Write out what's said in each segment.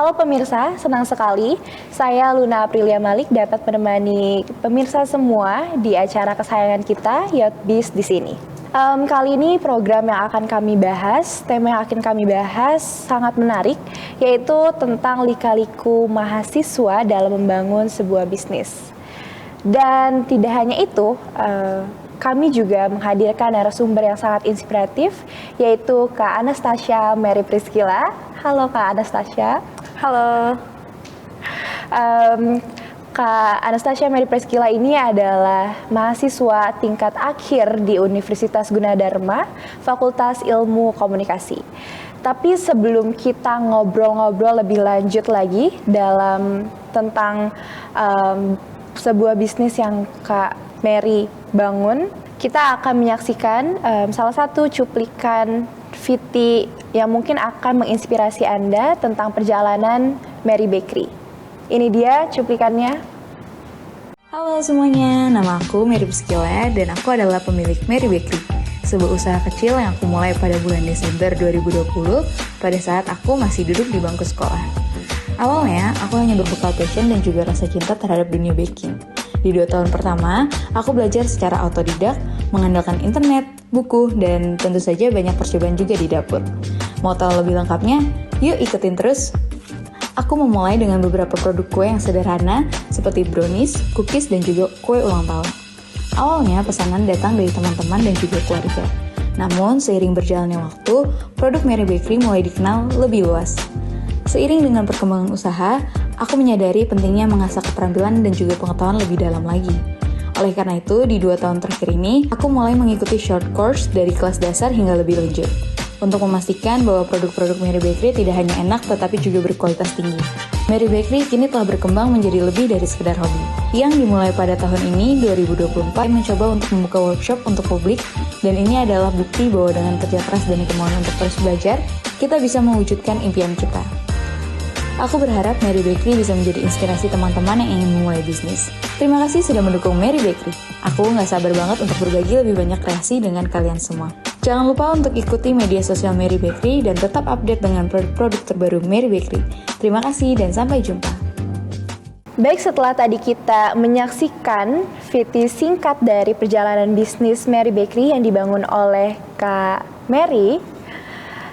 Halo pemirsa, senang sekali saya Luna Aprilia Malik dapat menemani pemirsa semua di acara kesayangan kita Yotbiz di sini. Kali ini program yang akan kami bahas, tema yang akan kami bahas sangat menarik, yaitu tentang lika-liku mahasiswa dalam membangun sebuah bisnis. Dan tidak hanya itu, kami juga menghadirkan narasumber yang sangat inspiratif, yaitu Kak Anastasia Mary Priscilla. Halo Kak Anastasia. Halo. Kak Anastasia Mary Priscilla ini adalah mahasiswa tingkat akhir di Universitas Gunadarma, Fakultas Ilmu Komunikasi. Tapi sebelum kita ngobrol-ngobrol lebih lanjut lagi tentang sebuah bisnis yang Kak Mary bangun, kita akan menyaksikan salah satu cuplikan VT yang mungkin akan menginspirasi Anda tentang perjalanan Mary Bakery. Ini dia cuplikannya. Halo semuanya, nama aku Mary Priscilla dan aku adalah pemilik Mary Bakery, sebuah usaha kecil yang aku mulai pada bulan Desember 2020 pada saat aku masih duduk di bangku sekolah. Awalnya, aku hanya berbekal passion dan juga rasa cinta terhadap dunia baking. Di 2 tahun pertama, aku belajar secara autodidak, mengandalkan internet, buku, dan tentu saja banyak percobaan juga di dapur. Mau tahu lebih lengkapnya? Yuk ikutin terus! Aku memulai dengan beberapa produk kue yang sederhana, seperti brownies, cookies, dan juga kue ulang tahun. Awalnya pesanan datang dari teman-teman dan juga keluarga. Namun, seiring berjalannya waktu, produk Mary Bakery mulai dikenal lebih luas. Seiring dengan perkembangan usaha, aku menyadari pentingnya mengasah keterampilan dan juga pengetahuan lebih dalam lagi. Oleh karena itu, di 2 tahun terakhir ini, aku mulai mengikuti short course dari kelas dasar hingga lebih lanjut, untuk memastikan bahwa produk-produk Mary Bakery tidak hanya enak, tetapi juga berkualitas tinggi. Mary Bakery kini telah berkembang menjadi lebih dari sekedar hobi. Yang dimulai pada tahun ini, 2024, mencoba untuk membuka workshop untuk publik, dan ini adalah bukti bahwa dengan kerja keras dan kemauan untuk terus belajar, kita bisa mewujudkan impian kita. Aku berharap Mary Bakery bisa menjadi inspirasi teman-teman yang ingin memulai bisnis. Terima kasih sudah mendukung Mary Bakery. Aku nggak sabar banget untuk berbagi lebih banyak kreasi dengan kalian semua. Jangan lupa untuk ikuti media sosial Mary Bakery dan tetap update dengan produk-produk terbaru Mary Bakery. Terima kasih dan sampai jumpa. Baik, setelah tadi kita menyaksikan VT singkat dari perjalanan bisnis Mary Bakery yang dibangun oleh Kak Mary,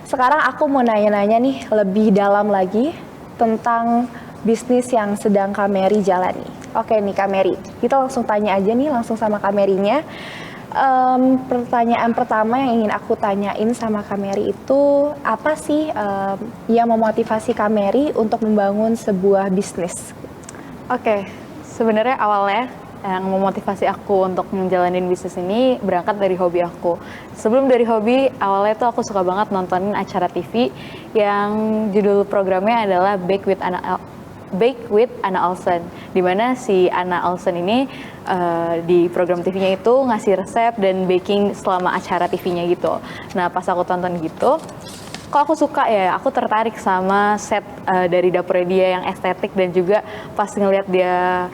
sekarang aku mau nanya-nanya nih lebih dalam lagi tentang bisnis yang sedang Kak Mary jalani. Oke nih Kak Mary, kita langsung tanya aja nih langsung sama Kak Mary-nya. Pertanyaan pertama yang ingin aku tanyain sama Kak Mary itu, apa sih yang memotivasi Kak Mary untuk membangun sebuah bisnis? Oke, sebenarnya awalnya yang memotivasi aku untuk menjalanin bisnis ini berangkat dari hobi aku. Sebelum dari hobi, awalnya tuh aku suka banget nontonin acara TV yang judul programnya adalah Bake with Anna Olsen, di mana si Anna Olsen ini di program TV-nya itu ngasih resep dan baking selama acara TV-nya gitu. Nah, pas aku tonton gitu, kok aku suka ya, aku tertarik sama set dari dapurnya dia yang estetik, dan juga pas ngeliat dia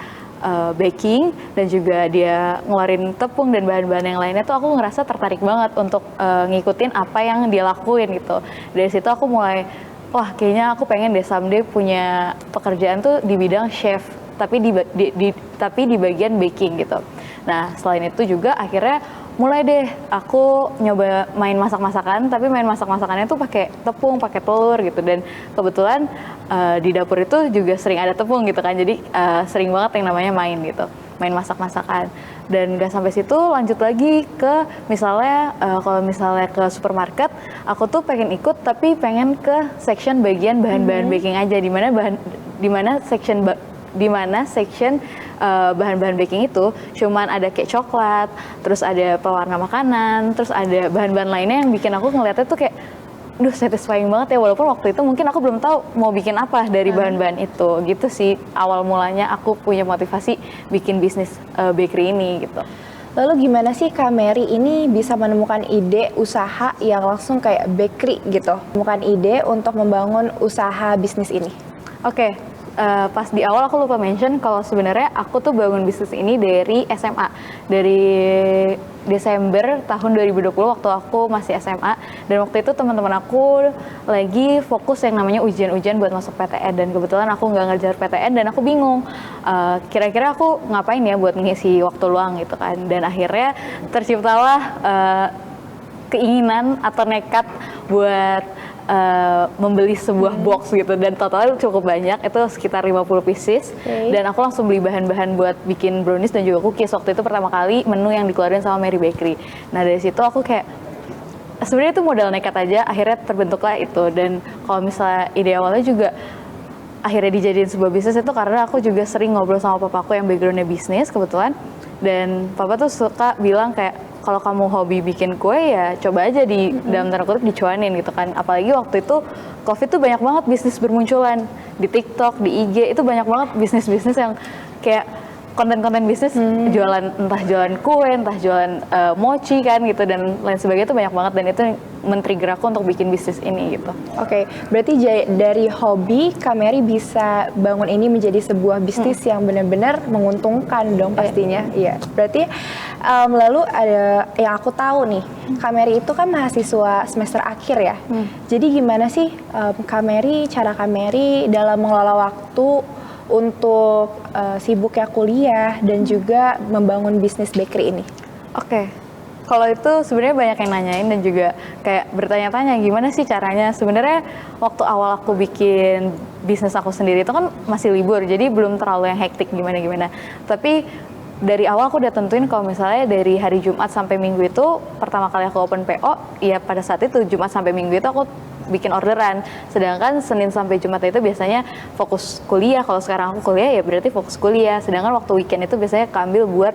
baking dan juga dia ngeluarin tepung dan bahan-bahan yang lainnya tuh aku ngerasa tertarik banget untuk ngikutin apa yang dia lakuin gitu. Dari situ aku mulai, wah kayaknya aku pengen deh someday punya pekerjaan tuh di bidang chef, tapi di bagian baking gitu. Nah, selain itu juga akhirnya mulai deh aku nyoba main masak-masakan, tapi main masak-masakannya tuh pakai tepung, pakai telur gitu. Dan kebetulan di dapur itu juga sering ada tepung gitu kan, jadi sering banget yang namanya main gitu, main masak-masakan. Dan gak sampai situ, lanjut lagi ke misalnya kalau misalnya ke supermarket, aku tuh pengen ikut tapi pengen ke section bagian bahan-bahan baking aja, di mana section bahan-bahan baking itu cuman ada kayak coklat, terus ada pewarna makanan, terus ada bahan-bahan lainnya yang bikin aku ngeliatnya tuh kayak duh satisfying banget ya, walaupun waktu itu mungkin aku belum tahu mau bikin apa dari bahan-bahan itu. Gitu sih awal mulanya aku punya motivasi bikin bisnis bakery ini gitu. Lalu gimana sih Kak Mary ini bisa menemukan ide usaha yang langsung kayak bakery gitu, menemukan ide untuk membangun usaha bisnis ini? Oke. Pas di awal aku lupa mention kalau sebenarnya aku tuh bangun bisnis ini dari SMA, dari Desember tahun 2020 waktu aku masih SMA, dan waktu itu teman-teman aku lagi fokus yang namanya ujian-ujian buat masuk PTN, dan kebetulan aku nggak ngejar PTN dan aku bingung kira-kira aku ngapain ya buat mengisi waktu luang gitu kan. Dan akhirnya terciptalah keinginan atau nekat buat membeli sebuah box gitu, dan totalnya cukup banyak, itu sekitar 50 pieces. Dan aku langsung beli bahan-bahan buat bikin brownies dan juga cookies. Waktu itu pertama kali menu yang dikeluarin sama Mary Bakery. Nah dari situ aku kayak sebenarnya itu modal nekat aja, akhirnya terbentuklah itu. Dan kalau misalnya ide awalnya juga akhirnya dijadiin sebuah bisnis itu karena aku juga sering ngobrol sama papaku yang backgroundnya bisnis kebetulan, dan papa tuh suka bilang kayak kalau kamu hobi bikin kue ya coba aja di dalam tanda kutip dicuanin gitu kan. Apalagi waktu itu COVID tuh banyak banget bisnis bermunculan di TikTok, di IG, itu banyak banget bisnis-bisnis yang kayak konten-konten bisnis, jualan, entah jualan kue, entah jualan mochi kan gitu, dan lain sebagainya itu banyak banget, dan itu men-trigger aku untuk bikin bisnis ini gitu. Oke, berarti dari hobi Kak Mary bisa bangun ini menjadi sebuah bisnis yang benar-benar menguntungkan dong pastinya. Iya. Berarti lalu ada yang aku tahu nih, Kak Mary itu kan mahasiswa semester akhir ya. Jadi gimana sih cara Kak Mary dalam mengelola waktu untuk sibuknya kuliah dan juga membangun bisnis bakery ini? Oke. Kalau itu sebenarnya banyak yang nanyain dan juga kayak bertanya-tanya gimana sih caranya. Sebenarnya waktu awal aku bikin bisnis aku sendiri itu kan masih libur, jadi belum terlalu yang hektik gimana-gimana. Tapi dari awal aku udah tentuin kalau misalnya dari hari Jumat sampai Minggu itu pertama kali aku open PO, ya pada saat itu Jumat sampai Minggu itu aku bikin orderan. Sedangkan Senin sampai Jumat itu biasanya fokus kuliah. Kalau sekarang aku kuliah ya berarti fokus kuliah. Sedangkan waktu weekend itu biasanya keambil buat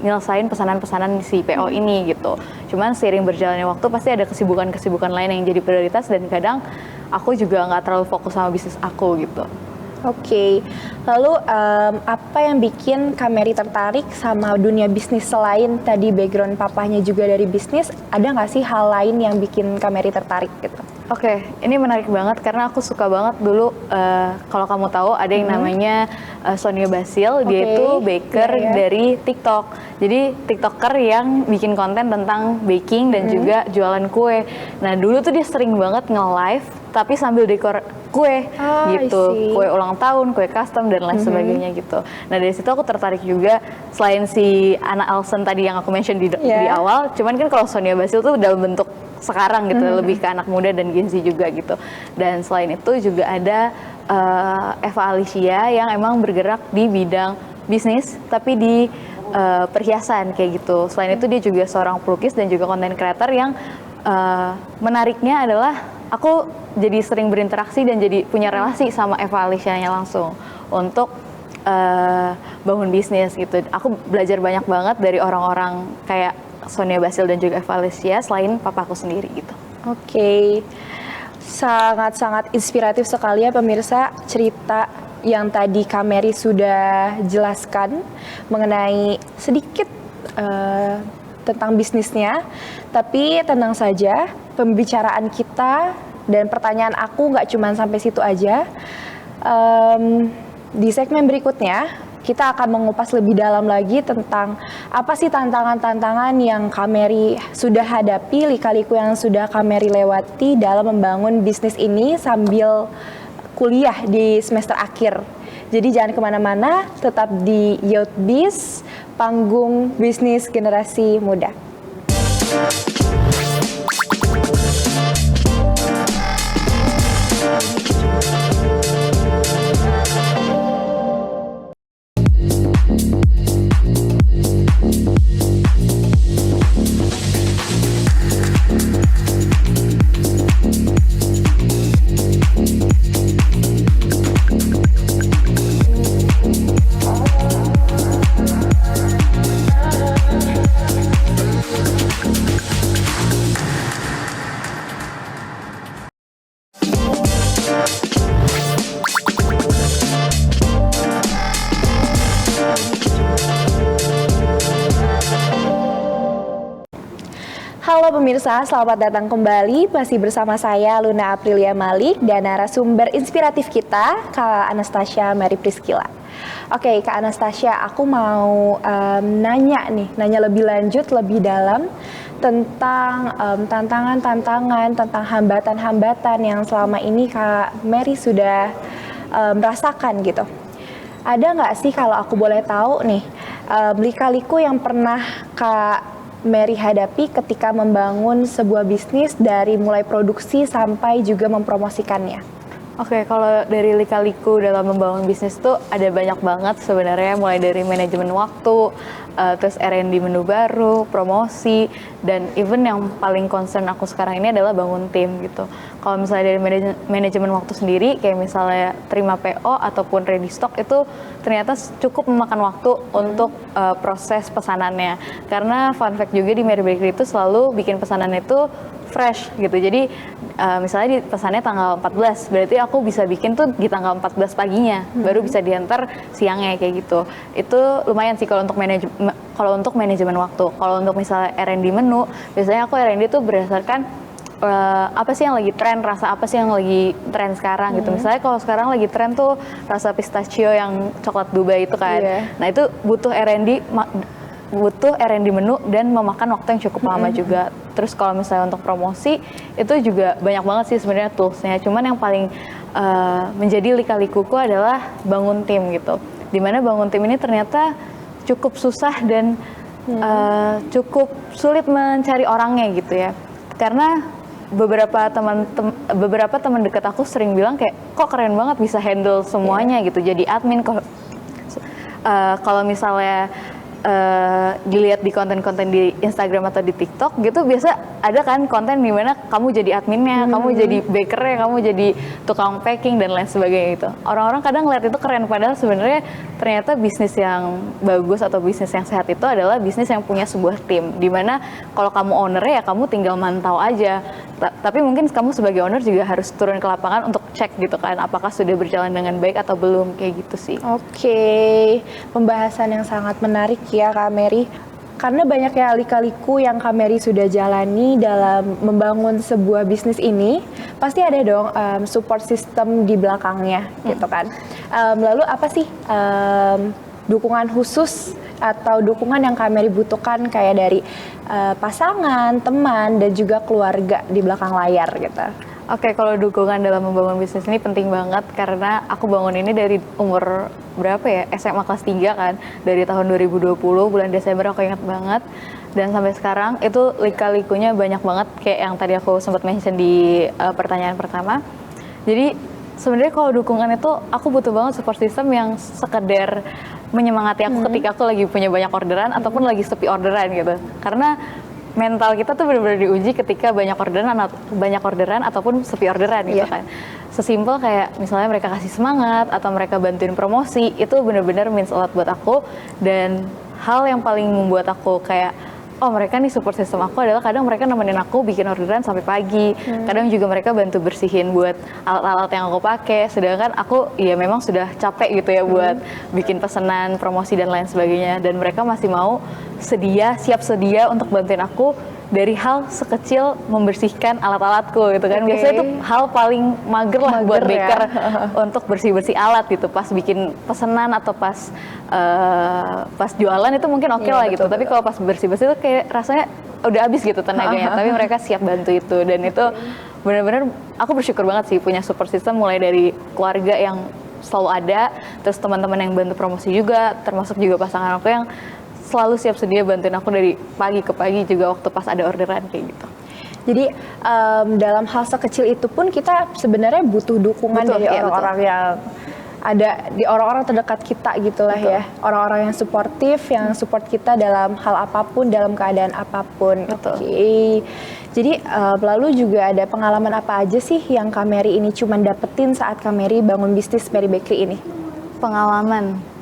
nyelesain pesanan-pesanan si PO ini gitu. Cuman seiring berjalannya waktu pasti ada kesibukan-kesibukan lain yang jadi prioritas, dan kadang aku juga nggak terlalu fokus sama bisnis aku gitu. Oke, lalu apa yang bikin Kak Mary tertarik sama dunia bisnis selain tadi background papahnya juga dari bisnis? Ada nggak sih hal lain yang bikin Kak Mary tertarik gitu? Oke, ini menarik banget karena aku suka banget dulu, kalau kamu tahu ada yang namanya Sonia Basil, dia itu baker dari TikTok. Jadi TikToker yang bikin konten tentang baking dan juga jualan kue. Nah dulu tuh dia sering banget nge-live tapi sambil dekor kue gitu, kue ulang tahun, kue custom dan lain sebagainya gitu. Nah dari situ aku tertarik juga, selain si Anna Alsen tadi yang aku mention di awal, cuman kan kalau Sonia Basil tuh dalam bentuk sekarang gitu, lebih ke anak muda dan Gen Z juga gitu. Dan selain itu juga ada Eva Alicia yang emang bergerak di bidang bisnis tapi di perhiasan kayak gitu. Selain itu dia juga seorang pelukis dan juga content creator yang menariknya adalah aku jadi sering berinteraksi dan jadi punya relasi sama Eva Alicia-nya langsung untuk bangun bisnis gitu. Aku belajar banyak banget dari orang-orang kayak Sonia Basil dan juga Eva Alicia selain papaku sendiri gitu. Oke, sangat-sangat inspiratif sekali ya pemirsa cerita yang tadi Kak Mary sudah jelaskan mengenai sedikit tentang bisnisnya. Tapi tenang saja, pembicaraan kita dan pertanyaan aku nggak cuma sampai situ aja. Di segmen berikutnya kita akan mengupas lebih dalam lagi tentang apa sih tantangan-tantangan yang Kak Mary sudah hadapi, lika-liku yang sudah Kak Mary lewati dalam membangun bisnis ini sambil kuliah di semester akhir. Jadi jangan kemana-mana, tetap di Youth Biz, panggung bisnis generasi muda. Halo pemirsa, selamat datang kembali. Masih bersama saya Luna Aprilia Malik dan narasumber inspiratif kita, Kak Anastasia Mary Priscilla. Oke, Kak Anastasia, aku mau nanya lebih lanjut, lebih dalam tentang tantangan-tantangan, tentang hambatan-hambatan yang selama ini Kak Mary sudah rasakan gitu. Ada nggak sih kalau aku boleh tahu nih, lika-liku yang pernah Kak Mary hadapi ketika membangun sebuah bisnis dari mulai produksi sampai juga mempromosikannya? Oke, kalau dari lika-liku dalam membangun bisnis tuh ada banyak banget sebenarnya, mulai dari manajemen waktu, terus R&D menu baru, promosi, dan even yang paling concern aku sekarang ini adalah bangun tim gitu. Kalau misalnya dari manajemen waktu sendiri, kayak misalnya terima PO ataupun ready stock itu ternyata cukup memakan waktu untuk proses pesanannya. Karena fun fact juga di Mary Bakery itu selalu bikin pesanan itu fresh gitu. Jadi misalnya di pesannya tanggal 14, berarti aku bisa bikin tuh di tanggal 14 paginya, baru bisa diantar siangnya kayak gitu. Itu lumayan sih kalau untuk manajemen waktu. Kalau untuk misalnya R&D menu, biasanya aku R&D tuh berdasarkan apa sih yang lagi tren, rasa apa sih yang lagi tren sekarang gitu. Misalnya kalau sekarang lagi tren tuh rasa pistachio yang coklat Dubai itu kan. Nah itu butuh R&D menu dan memakan waktu yang cukup lama juga. Terus kalau misalnya untuk promosi itu juga banyak banget sih sebenarnya toolsnya. Cuman yang paling menjadi lika-likuku adalah bangun tim gitu. Dimana bangun tim ini ternyata cukup susah dan cukup sulit mencari orangnya gitu ya. Karena beberapa teman dekat aku sering bilang kayak kok keren banget bisa handle semuanya gitu. Jadi admin kalau misalnya dilihat di konten-konten di Instagram atau di TikTok gitu, biasa ada kan konten di mana kamu jadi adminnya, kamu jadi bakernya, kamu jadi tukang packing dan lain sebagainya gitu. Orang-orang kadang ngeliat itu keren, padahal sebenarnya ternyata bisnis yang bagus atau bisnis yang sehat itu adalah bisnis yang punya sebuah tim, dimana kalau kamu ownernya ya kamu tinggal mantau aja. Tapi mungkin kamu sebagai owner juga harus turun ke lapangan untuk cek gitu kan, apakah sudah berjalan dengan baik atau belum, kayak gitu sih. Oke, pembahasan yang sangat menarik ya Kak Mary. Karena banyaknya lika-liku yang Kak Mary sudah jalani dalam membangun sebuah bisnis ini, pasti ada dong support system di belakangnya gitu kan. Lalu apa sih dukungan khusus atau dukungan yang Kak Mary butuhkan kayak dari pasangan, teman, dan juga keluarga di belakang layar gitu? Oke, kalau dukungan dalam membangun bisnis ini penting banget karena aku bangun ini dari umur berapa ya? SMA kelas 3 kan. Dari tahun 2020, bulan Desember aku ingat banget. Dan sampai sekarang itu lika-likunya banyak banget kayak yang tadi aku sempat mention di pertanyaan pertama. Jadi sebenarnya kalau dukungan itu aku butuh banget support system yang sekedar menyemangati aku ketika aku lagi punya banyak orderan ataupun lagi sepi orderan gitu. Karena mental kita tuh benar-benar diuji ketika banyak orderan ataupun sepi orderan gitu kan. Sesimpel kayak misalnya mereka kasih semangat atau mereka bantuin promosi, itu benar-benar means a lot buat aku. Dan hal yang paling membuat aku kayak oh mereka nih support system aku adalah kadang mereka nemenin aku bikin orderan sampai pagi. Kadang juga mereka bantu bersihin buat alat-alat yang aku pakai. Sedangkan aku ya memang sudah capek gitu ya buat bikin pesanan, promosi dan lain sebagainya. Dan mereka masih mau siap sedia untuk bantuin aku dari hal sekecil membersihkan alat-alatku gitu kan. Biasanya itu hal paling mager lah buat baker untuk bersih-bersih alat gitu. Pas bikin pesanan atau pas jualan itu mungkin oke lah gitu. Tapi kalau pas bersih-bersih itu kayak rasanya udah habis gitu tenaganya. Tapi mereka siap bantu itu, dan itu benar-benar aku bersyukur banget sih punya support system, mulai dari keluarga yang selalu ada, terus teman-teman yang bantu promosi juga, termasuk juga pasangan aku yang selalu siap sedia bantuin aku dari pagi ke pagi juga waktu pas ada orderan kayak gitu. Jadi dalam hal sekecil itu pun kita sebenarnya butuh dukungan dari orang-orang yang ada di orang-orang terdekat kita gitulah ya, orang-orang yang suportif, yang support kita dalam hal apapun, dalam keadaan apapun. Oke. Jadi lalu juga ada pengalaman apa aja sih yang Kak Mary ini cuman dapetin saat Kak Mary bangun bisnis Mary Bakery ini?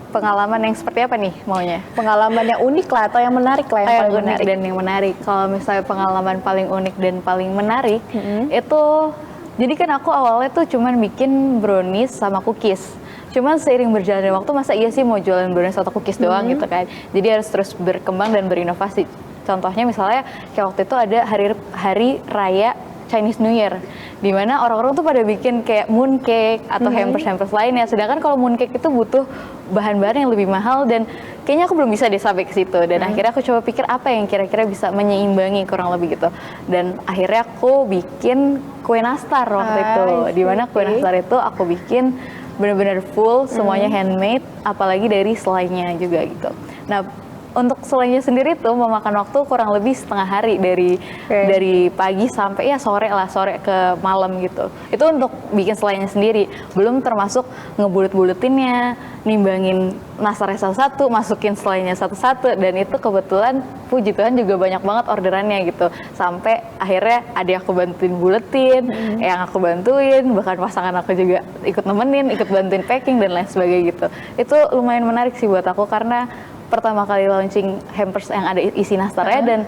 Pengalaman yang seperti apa nih maunya? Pengalaman yang unik lah atau yang menarik lah, yang paling unik menarik. Dan yang menarik. Kalau misalnya pengalaman paling unik dan paling menarik itu, jadi kan aku awalnya tuh cuman bikin brownies sama cookies. Cuman seiring berjalannya waktu, masa iya sih mau jualan brownies atau cookies doang gitu kan. Jadi harus terus berkembang dan berinovasi. Contohnya misalnya kayak waktu itu ada hari raya Chinese New Year. Dimana orang-orang tuh pada bikin kayak mooncake atau hampers-hampers lainnya, sedangkan kalau mooncake itu butuh bahan-bahan yang lebih mahal dan kayaknya aku belum bisa deh sampai ke situ. Dan akhirnya aku coba pikir apa yang kira-kira bisa menyeimbangi kurang lebih gitu. Dan akhirnya aku bikin kue nastar waktu itu. Dimana kue nastar itu aku bikin benar-benar full, semuanya handmade, apalagi dari selainya juga gitu. Nah, untuk selainya sendiri tuh memakan waktu kurang lebih setengah hari dari pagi sampai ya sore ke malam gitu. Itu untuk bikin selainya sendiri, belum termasuk ngebulet-buletinnya, nimbangin nastarnya satu-satu, masukin selainya satu-satu, dan itu kebetulan puji Tuhan juga banyak banget orderannya gitu. Sampai akhirnya adik aku bantuin buletin, yang aku bantuin, bahkan pasangan aku juga ikut nemenin, ikut bantuin packing dan lain sebagainya gitu. Itu lumayan menarik sih buat aku karena pertama kali launching hampers yang ada isi nastarnya dan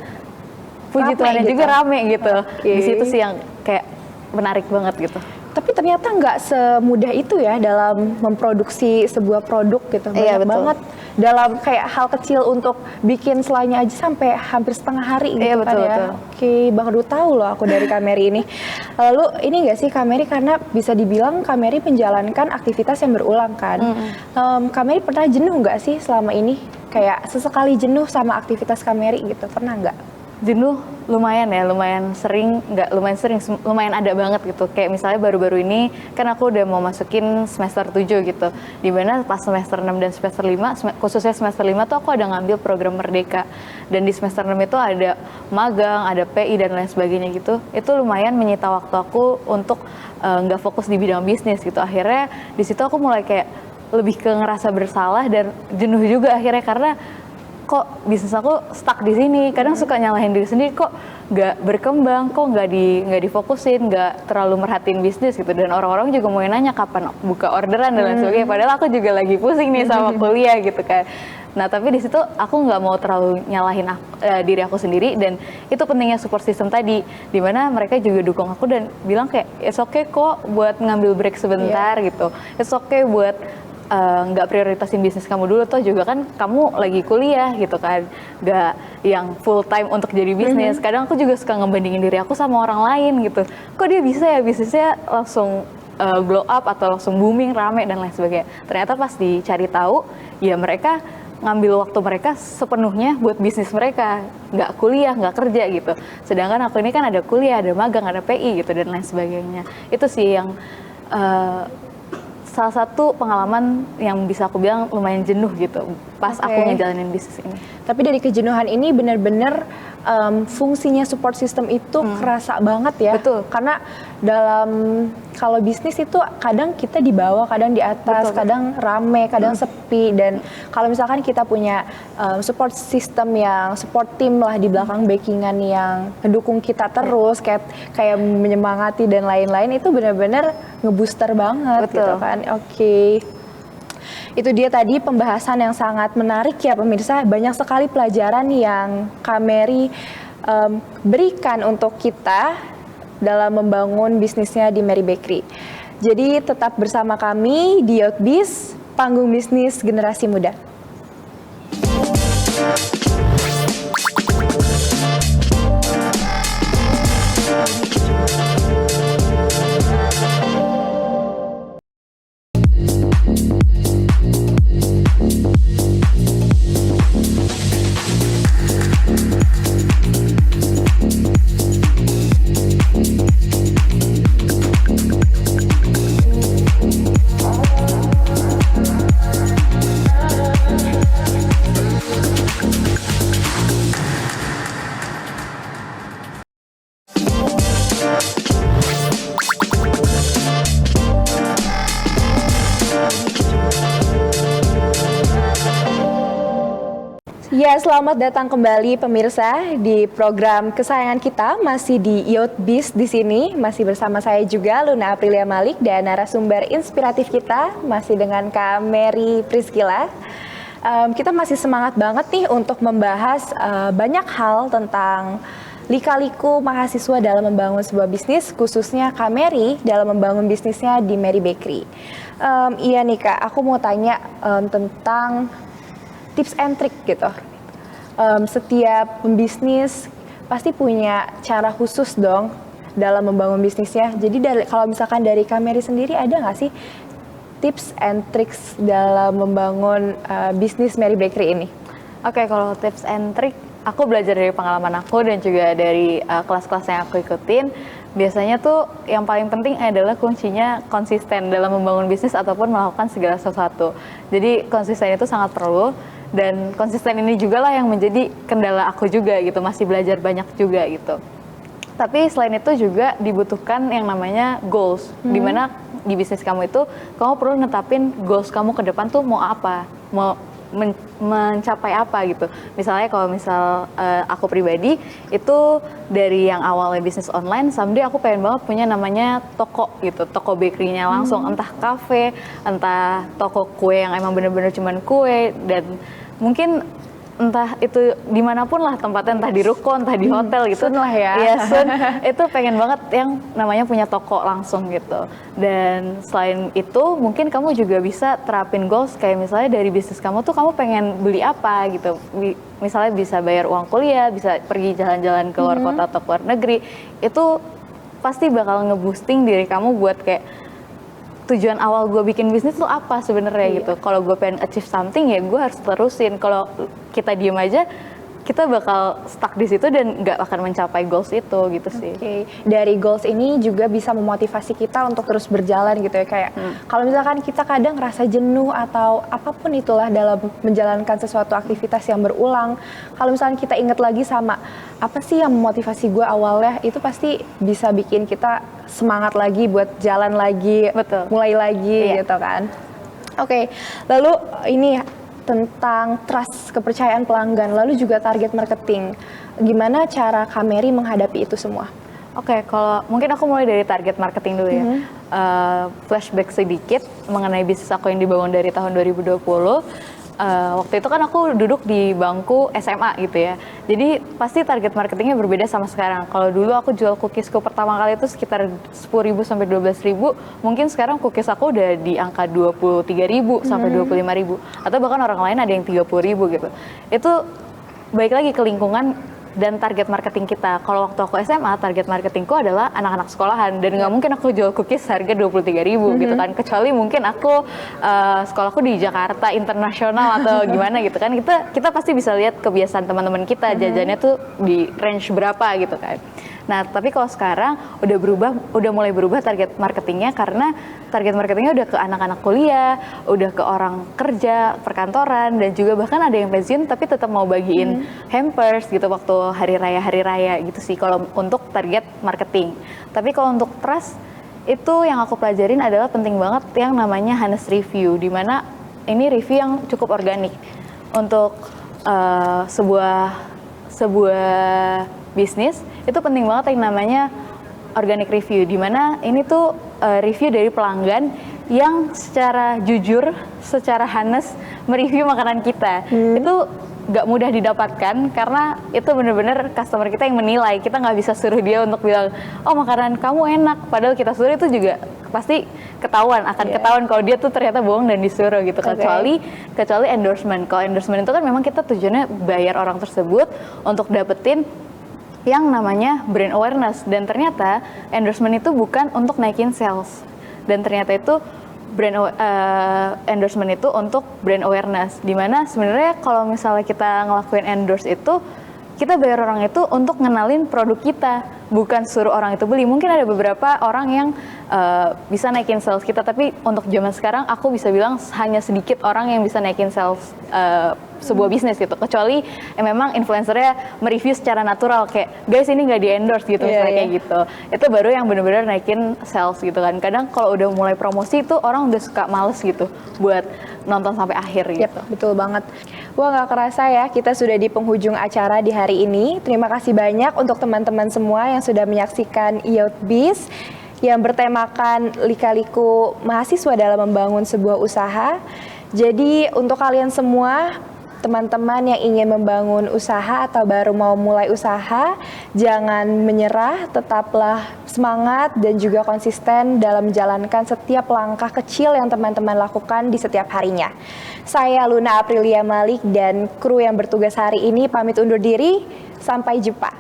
puji Tuhannya gitu. Juga rame gitu. Di situ sih yang kayak menarik banget gitu. Tapi ternyata nggak semudah itu ya dalam memproduksi sebuah produk gitu. Banyak banget dalam kayak hal kecil untuk bikin selainya aja sampai hampir setengah hari gitu kan ya. Oke, baru tahu loh aku dari Kak Mary ini. Lalu ini nggak sih Kak Mary, karena bisa dibilang Kak Mary menjalankan aktivitas yang berulang kan. Kak Mary pernah jenuh nggak sih selama ini? Kayak sesekali jenuh sama aktivitas Kak Mary gitu, pernah nggak? Jenuh lumayan sering, lumayan ada banget gitu. Kayak misalnya baru-baru ini kan aku udah mau masukin semester 7 gitu. Dimana pas semester 6 dan semester 5, khususnya semester 5 tuh aku ada ngambil program Merdeka. Dan di semester 6 itu ada magang, ada PI dan lain sebagainya gitu. Itu lumayan menyita waktu aku untuk nggak fokus di bidang bisnis gitu. Akhirnya di situ aku mulai kayak lebih ke ngerasa bersalah dan jenuh juga akhirnya karena kok bisnis aku stuck di sini. Kadang suka nyalahin diri sendiri, kok nggak berkembang, kok nggak difokusin, nggak terlalu merhatiin bisnis gitu. Dan orang-orang juga mau nanya kapan buka orderan dan lain sebagainya. Padahal aku juga lagi pusing nih sama kuliah gitu kan. Nah tapi di situ aku nggak mau terlalu nyalahin diri aku sendiri, dan itu pentingnya support system tadi, dimana mereka juga dukung aku dan bilang kayak it's okay kok buat ngambil break sebentar gitu, it's okay buat nggak prioritasin bisnis kamu dulu, toh juga kan kamu lagi kuliah gitu kan, nggak yang full time untuk jadi bisnis. Kadang aku juga suka ngebandingin diri aku sama orang lain gitu, kok dia bisa ya bisnisnya langsung blow up atau langsung booming, rame dan lain sebagainya. Ternyata pas dicari tahu ya mereka ngambil waktu mereka sepenuhnya buat bisnis mereka, nggak kuliah, nggak kerja gitu. Sedangkan aku ini kan ada kuliah, ada magang, ada PI gitu dan lain sebagainya. Itu sih yang salah satu pengalaman yang bisa aku bilang lumayan jenuh gitu pas aku ngejalanin bisnis ini. Tapi dari kejenuhan ini benar-benar fungsinya support system itu kerasa banget ya. Betul. Karena kalau bisnis itu kadang kita di bawah, kadang di atas, kadang rame, kadang sepi. Dan kalau misalkan kita punya support system yang support team lah di belakang backingan yang mendukung kita terus, kayak menyemangati dan lain-lain, itu benar-benar ngebooster banget. Betul. Gitu kan. Oke. Itu dia tadi pembahasan yang sangat menarik ya pemirsa. Banyak sekali pelajaran yang Kak Mary berikan untuk kita dalam membangun bisnisnya di Mary Bakery. Jadi tetap bersama kami di Youth Biz, panggung bisnis generasi muda. Ya, selamat datang kembali pemirsa di program kesayangan kita, masih di Youth Biz di sini, masih bersama saya juga Luna Aprilia Malik, dan narasumber inspiratif kita masih dengan Kak Mary Priscilla. Kita masih semangat banget nih untuk membahas banyak hal tentang lika-liku mahasiswa dalam membangun sebuah bisnis, khususnya Kak Mary dalam membangun bisnisnya di Mary Bakery. Iya nih Kak, aku mau tanya tentang tips and trick gitu. Setiap pembisnis pasti punya cara khusus dong dalam membangun bisnisnya. Jadi kalau misalkan dari Kak Mary sendiri ada nggak sih tips and tricks dalam membangun bisnis Mary Bakery ini? Oke, kalau tips and trick, aku belajar dari pengalaman aku dan juga dari kelas-kelas yang aku ikutin. Biasanya tuh yang paling penting adalah kuncinya konsisten dalam membangun bisnis ataupun melakukan segala sesuatu. Jadi konsisten itu sangat perlu, dan konsisten ini juga lah yang menjadi kendala aku juga gitu, masih belajar banyak juga gitu. Tapi selain itu juga dibutuhkan yang namanya goals, dimana di bisnis kamu itu kamu perlu netapin goals kamu ke depan tuh mau apa, mau mencapai apa gitu. Misalnya kalau aku pribadi itu dari yang awalnya bisnis online, someday aku pengen banget punya namanya toko gitu, toko bakery-nya langsung, entah kafe, entah toko kue yang emang bener-bener cuman kue, dan mungkin entah itu dimanapun lah tempatnya, entah di ruko, entah di hotel gitu. Sun lah ya. Iya, sun. Itu pengen banget yang namanya punya toko langsung gitu. Dan selain itu mungkin kamu juga bisa terapin goals kayak misalnya dari bisnis kamu tuh kamu pengen beli apa gitu. Misalnya bisa bayar uang kuliah, bisa pergi jalan-jalan ke luar kota atau luar negeri. Itu pasti bakal nge-boosting diri kamu buat kayak tujuan awal gue bikin bisnis tuh apa sebenarnya gitu. Kalau gue pengen achieve something ya gue harus terusin. Kalau kita diem aja, kita bakal stuck di situ dan nggak akan mencapai goals itu gitu sih. Oke. Dari goals ini juga bisa memotivasi kita untuk terus berjalan gitu ya, kayak kalau misalkan kita kadang ngerasa jenuh atau apapun itulah dalam menjalankan sesuatu aktivitas yang berulang, kalau misalkan kita ingat lagi sama apa sih yang memotivasi gue awalnya, itu pasti bisa bikin kita semangat lagi buat jalan lagi, Betul. mulai lagi gitu kan. Oke, lalu ini tentang trust, kepercayaan pelanggan, lalu juga target marketing. Gimana cara Kak Mary menghadapi itu semua? Oke, kalau mungkin aku mulai dari target marketing dulu ya. Flashback sedikit mengenai bisnis aku yang dibangun dari tahun 2020. Waktu itu kan aku duduk di bangku SMA gitu ya. Jadi pasti target marketingnya berbeda sama sekarang. Kalau dulu aku jual cookiesku pertama kali itu sekitar 10.000 sampai 12.000, mungkin sekarang cookies aku udah di angka 23.000 sampai 25.000, atau bahkan orang lain ada yang 30.000 gitu. Itu baik lagi ke lingkungan dan target marketing kita. Kalau waktu aku SMA, target marketingku adalah anak-anak sekolahan, dan nggak mungkin aku jual cookies harga 23.000 gitu kan, kecuali mungkin aku sekolahku di Jakarta internasional atau gimana gitu kan. Kita pasti bisa lihat kebiasaan teman-teman kita jajannya tuh di range berapa gitu kan. Nah, tapi kalau sekarang udah mulai berubah target marketingnya, karena target marketingnya udah ke anak-anak kuliah, udah ke orang kerja, perkantoran, dan juga bahkan ada yang pensiun tapi tetap mau bagiin hampers gitu waktu hari raya gitu sih kalau untuk target marketing. Tapi kalau untuk trust, itu yang aku pelajarin adalah penting banget yang namanya honest review, dimana ini review yang cukup organik. Untuk sebuah bisnis itu penting banget yang namanya organic review, dimana ini tuh review dari pelanggan yang secara jujur, secara honest mereview makanan kita. Itu gak mudah didapatkan, karena itu bener-bener customer kita yang menilai. Kita nggak bisa suruh dia untuk bilang, oh makanan kamu enak, padahal kita suruh. Itu juga pasti ketahuan kalau dia tuh ternyata bohong dan disuruh gitu. Kecuali endorsement. Kalau endorsement itu kan memang kita tujuannya bayar orang tersebut untuk dapetin yang namanya brand awareness, dan ternyata endorsement itu bukan untuk naikin sales, dan ternyata itu endorsement itu untuk brand awareness, dimana sebenarnya kalau misalnya kita ngelakuin endorse itu, kita bayar orang itu untuk ngenalin produk kita, bukan suruh orang itu beli. Mungkin ada beberapa orang yang bisa naikin sales kita, tapi untuk zaman sekarang aku bisa bilang hanya sedikit orang yang bisa naikin sales sebuah bisnis gitu, kecuali memang influencernya mereview secara natural kayak guys ini nggak di endorse gitu, misalnya kayak gitu. Itu baru yang benar-benar naikin sales gitu kan. Kadang kalau udah mulai promosi itu orang udah suka males gitu buat nonton sampai akhir gitu. Betul banget. Wah, nggak kerasa ya, kita sudah di penghujung acara di hari ini. Terima kasih banyak untuk teman-teman semua yang sudah menyaksikan Youth Biz yang bertemakan lika-liku mahasiswa dalam membangun sebuah usaha. Jadi untuk kalian semua, teman-teman yang ingin membangun usaha atau baru mau mulai usaha, jangan menyerah, tetaplah semangat dan juga konsisten dalam menjalankan setiap langkah kecil yang teman-teman lakukan di setiap harinya. Saya Luna Aprilia Malik dan kru yang bertugas hari ini pamit undur diri, sampai jumpa.